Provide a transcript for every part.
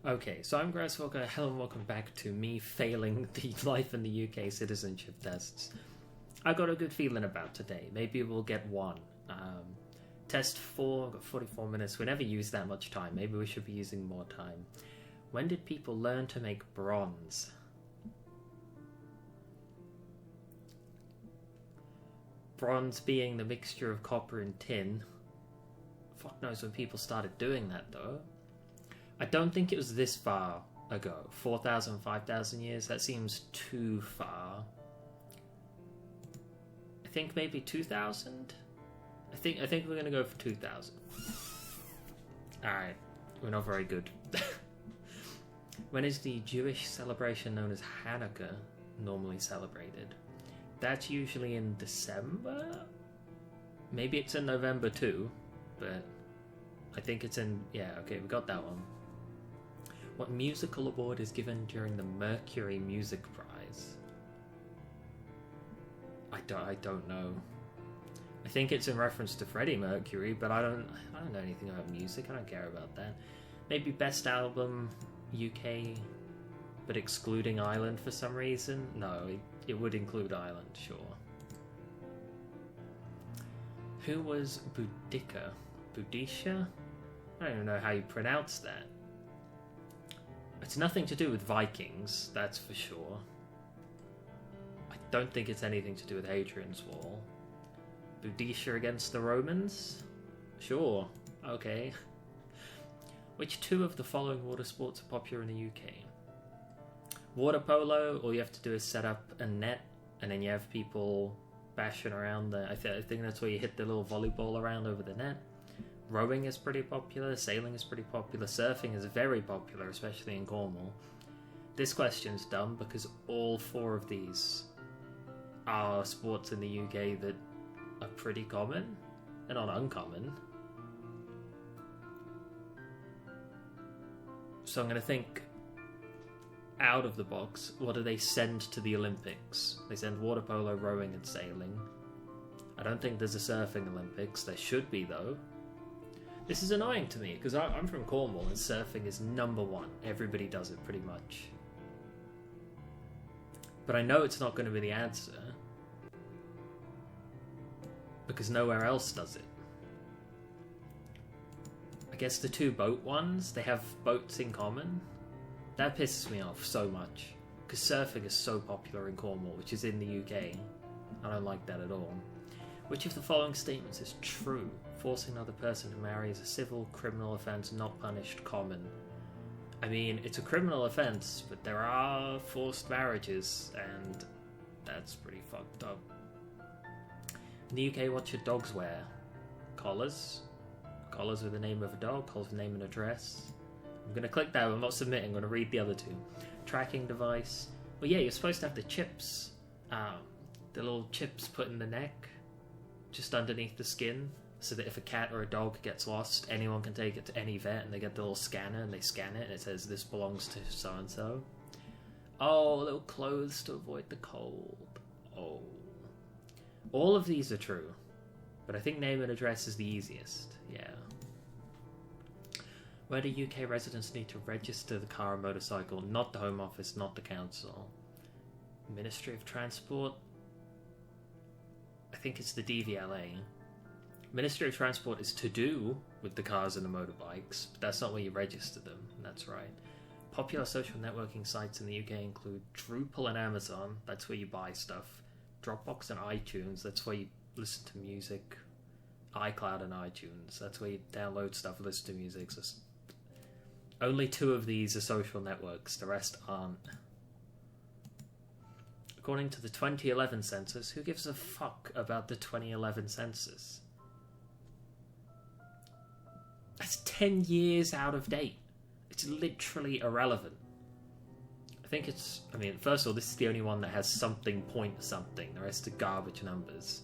Okay, so I'm Grasswalker. Hello and welcome back to me failing the Life in the UK citizenship tests. I got a good feeling about today. Maybe we'll get one. Test 4, got 44 minutes. We never use that much time. Maybe we should be using more time. When did people learn to make bronze? Bronze being the mixture of copper and tin. Fuck knows when people started doing that, though. I don't think it was this far ago. 4,000, 5,000 years? That seems too far. I think maybe 2,000? I think we're going to go for 2,000. Alright, we're not very good. When is the Jewish celebration known as Hanukkah normally celebrated? That's usually in December? Maybe it's in November too, but I think it's in... Yeah, okay, we got that one. What musical award is given during the Mercury Music Prize? I don't know. I think it's in reference to Freddie Mercury, but I don't know anything about music. I don't care about that. Maybe Best Album UK, but excluding Ireland for some reason? No, it would include Ireland, sure. Who was Boudicca? Boudicca? I don't even know how you pronounce that. It's nothing to do with Vikings, that's for sure. I don't think it's anything to do with Hadrian's Wall. Boudicca against the Romans? Sure, okay. Which two of the following water sports are popular in the UK? Water polo, all you have to do is set up a net, and then you have people bashing around I think that's where you hit the little volleyball around over the net. Rowing is pretty popular, sailing is pretty popular, surfing is very popular, especially in Cornwall. This question's dumb because all four of these are sports in the UK that are pretty common. They're not uncommon. So I'm going to think out of the box. What do they send to the Olympics? They send water polo, rowing and sailing. I don't think there's a surfing Olympics. There should be though. This is annoying to me because I'm from Cornwall and surfing is number one. Everybody does it pretty much. But I know it's not going to be the answer because nowhere else does it. I guess the two boat ones, they have boats in common. That pisses me off so much because surfing is so popular in Cornwall, which is in the UK. I don't like that at all. Which of the following statements is true? Forcing another person to marry is a civil, criminal offence not punished common. I mean, it's a criminal offence, but there are forced marriages, and that's pretty fucked up. In the UK, what should dogs wear? Collars? Collars with the name of a dog, collars with name and address. I'm going to click that, I'm not submitting, I'm going to read the other two. Tracking device. Well, yeah, you're supposed to have the chips. The little chips put in the neck, just underneath the skin, so that if a cat or a dog gets lost, anyone can take it to any vet and they get the little scanner and they scan it and it says this belongs to so-and-so. Oh, little clothes to avoid the cold. Oh. All of these are true, but I think name and address is the easiest, yeah. Where do UK residents need to register the car or motorcycle? Not the Home Office, not the Council. Ministry of Transport? I think it's the DVLA. Ministry of Transport is to do with the cars and the motorbikes, but that's not where you register them, that's right. Popular social networking sites in the UK include Drupal and Amazon, that's where you buy stuff. Dropbox and iTunes, that's where you listen to music. iCloud and iTunes, that's where you download stuff and listen to music. So only two of these are social networks, the rest aren't. According to the 2011 census, who gives a fuck about the 2011 census? That's 10 years out of date. It's literally irrelevant. First of all, this is the only one that has something point something. The rest are garbage numbers.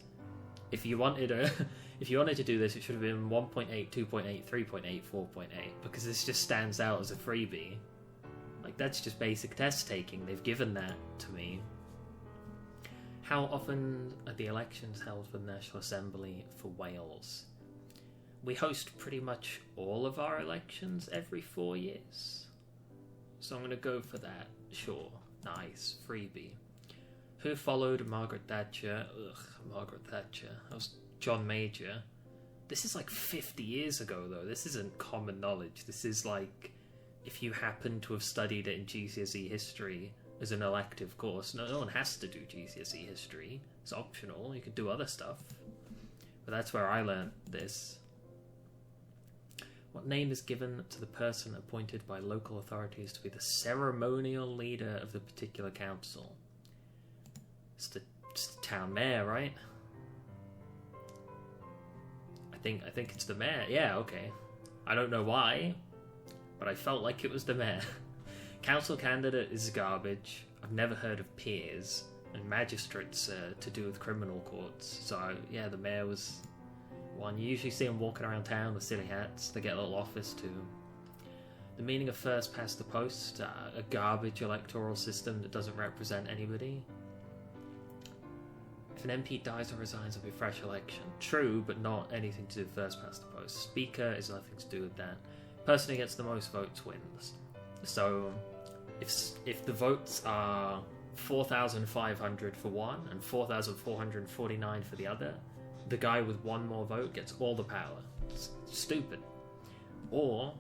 If you wanted to do this, it should have been 1.8, 2.8, 3.8, 4.8, because this just stands out as a freebie. Like, that's just basic test taking. They've given that to me. How often are the elections held for the National Assembly for Wales? We host pretty much all of our elections every 4 years. So I'm going to go for that. Sure. Nice. Freebie. Who followed Margaret Thatcher? Ugh, Margaret Thatcher. That was John Major. This is like 50 years ago, though. This isn't common knowledge. This is like if you happen to have studied it in GCSE history as an elective course. No one has to do GCSE history. It's optional. You could do other stuff. But that's where I learned this. What name is given to the person appointed by local authorities to be the ceremonial leader of the particular council? It's the town mayor, right? I think it's the mayor. Yeah, okay. I don't know why, but I felt like it was the mayor. Council candidate is garbage. I've never heard of peers, and magistrates to do with criminal courts. So yeah, the mayor was one. You usually see them walking around town with silly hats. They get a little office too. The meaning of first past the post, a garbage electoral system that doesn't represent anybody. If an MP dies or resigns, there'll be a fresh election. True, but not anything to do with first past the post. Speaker is nothing to do with that. Person who gets the most votes wins. So, if the votes are 4,500 for one and 4,449 for the other, the guy with one more vote gets all the power. It's stupid. Or,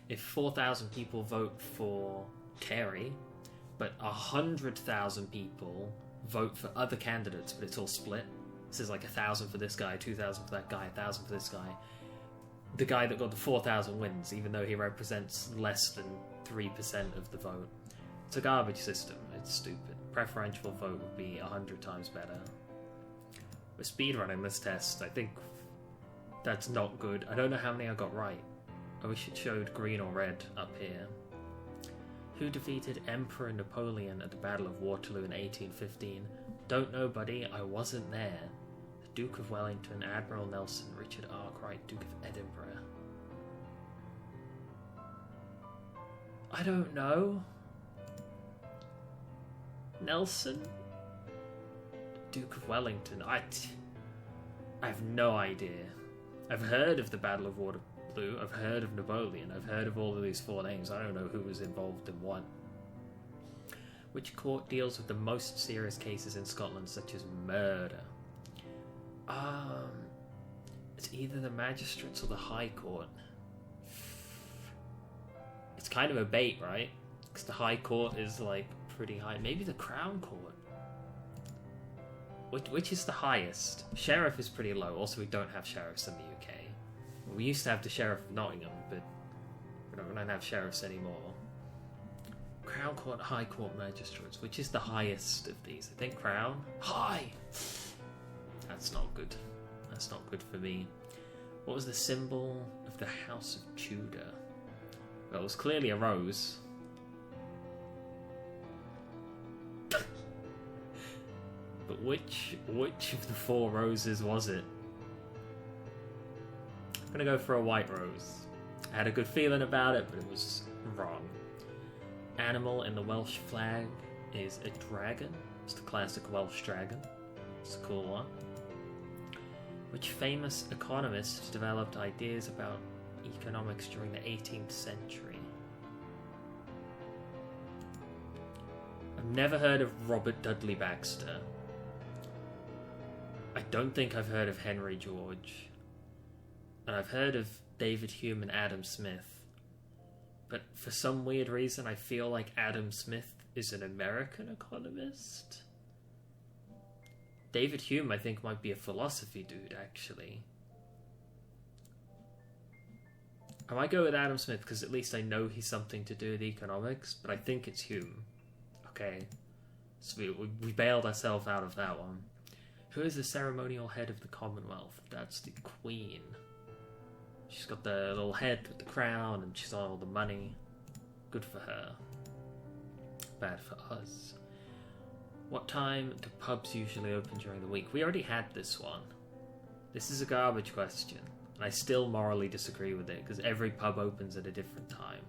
if 4,000 people vote for Kerry, but 100,000 people vote for other candidates, but it's all split. This is like 1,000 for this guy, 2,000 for that guy, 1,000 for this guy. The guy that got the 4,000 wins, even though he represents less than 3% of the vote. It's a garbage system. It's stupid. Preferential vote would be 100 times better. We're speedrunning this test. I think that's not good. I don't know how many I got right. I wish it showed green or red up here. Who defeated Emperor Napoleon at the Battle of Waterloo in 1815? Don't know, buddy. I wasn't there. The Duke of Wellington, Admiral Nelson, Richard Arkwright, Duke of Edinburgh. I don't know. Nelson? Duke of Wellington. I have no idea. I've heard of the Battle of Waterloo. I've heard of Napoleon. I've heard of all of these four names. I don't know who was involved in what. Which court deals with the most serious cases in Scotland, such as murder? It's either the magistrates or the High Court. It's kind of a bait, right? Because the High Court is like pretty high. Maybe the Crown Court. Which is the highest? Sheriff is pretty low. Also, we don't have sheriffs in the UK. We used to have the Sheriff of Nottingham, but we don't have sheriffs anymore. Crown Court, High Court Magistrates. Which is the highest of these? I think Crown? High! That's not good. That's not good for me. What was the symbol of the House of Tudor? Well, it was clearly a rose. But which of the four roses was it? I'm gonna go for a white rose. I had a good feeling about it, but it was wrong. Animal in the Welsh flag is a dragon. It's the classic Welsh dragon. It's a cool one. Which famous economist developed ideas about economics during the 18th century? I've never heard of Robert Dudley Baxter. I don't think I've heard of Henry George. And I've heard of David Hume and Adam Smith. But for some weird reason, I feel like Adam Smith is an American economist. David Hume, I think, might be a philosophy dude, actually. I might go with Adam Smith, because at least I know he's something to do with economics, but I think it's Hume. Okay. So we bailed ourselves out of that one. Who is the ceremonial head of the Commonwealth? That's the Queen. She's got the little head with the crown, and she's on all the money. Good for her. Bad for us. What time do pubs usually open during the week? We already had this one. This is a garbage question. And I still morally disagree with it, because every pub opens at a different time.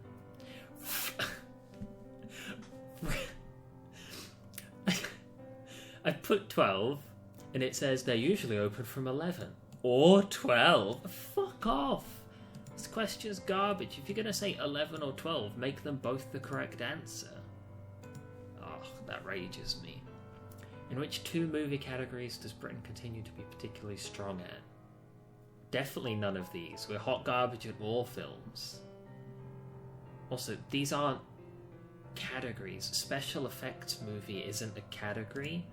I put 12, and it says they're usually open from 11. Or 12. Fuck off. It's question's garbage. If you're going to say 11 or 12, make them both the correct answer. Oh, that rages me. In which 2 movie categories does Britain continue to be particularly strong at? Definitely none of these. We're hot garbage at all films. Also, these aren't categories. Special effects movie isn't a category.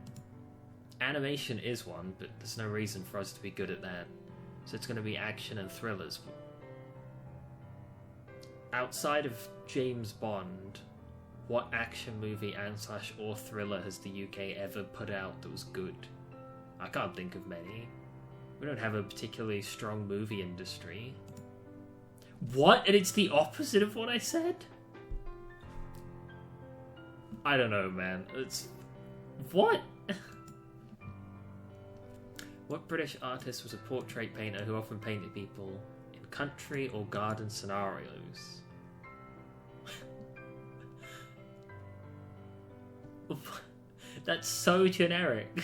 Animation is one, but there's no reason for us to be good at that. So it's going to be action and thrillers. Outside of James Bond, what action movie and/or thriller has the UK ever put out that was good? I can't think of many. We don't have a particularly strong movie industry. What? And it's the opposite of what I said? I don't know, man. It's... What? What British artist was a portrait painter who often painted people in country or garden scenarios? That's so generic.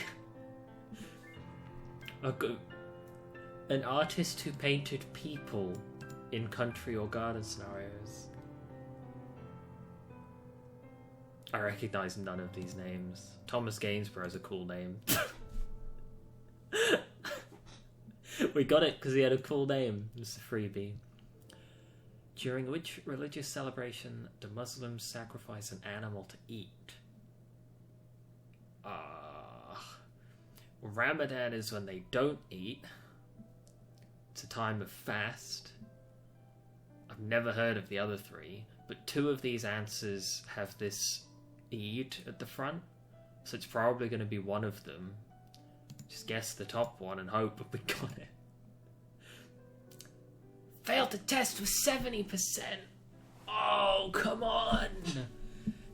An artist who painted people in country or garden scenarios. I recognise none of these names. Thomas Gainsborough is a cool name. We got it because he had a cool name. It's a freebie. During which religious celebration do Muslims sacrifice an animal to eat? Ramadan is when they don't eat. It's a time of fast. I've never heard of the other 3, but 2 of these answers have this Eid at the front, so it's probably going to be one of them. Just guess the top one and hope we got it. Failed the test with 70%. Oh, come on.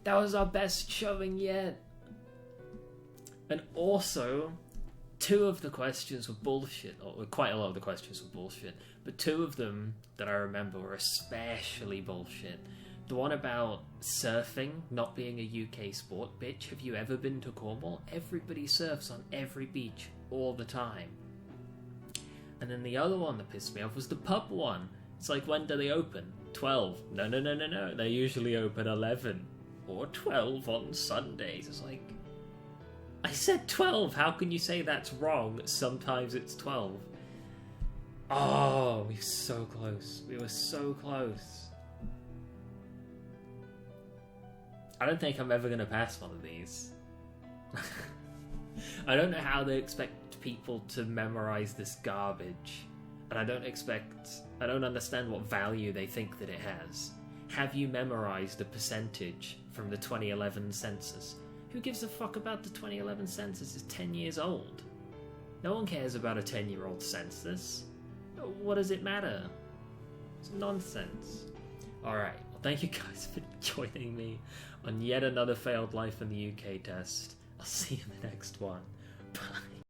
That was our best showing yet. And also, 2 of the questions were bullshit. Or quite a lot of the questions were bullshit. But 2 of them that I remember were especially bullshit. The one about surfing not being a UK sport. Bitch, have you ever been to Cornwall? Everybody surfs on every beach all the time. And then the other one that pissed me off was the pub one. It's like, when do they open? 12. No. They usually open 11. Or 12 on Sundays. It's like... I said 12. How can you say that's wrong? Sometimes it's 12. Oh, we were so close. We were so close. I don't think I'm ever going to pass one of these. I don't know how they expect people to memorize this garbage. And I don't understand what value they think that it has. Have you memorized the percentage from the 2011 census? Who gives a fuck about the 2011 census? It's 10 years old. No one cares about a 10-year-old census. What does it matter? It's nonsense. Alright, well, thank you guys for joining me on yet another failed Life in the UK test. I'll see you in the next one. Bye.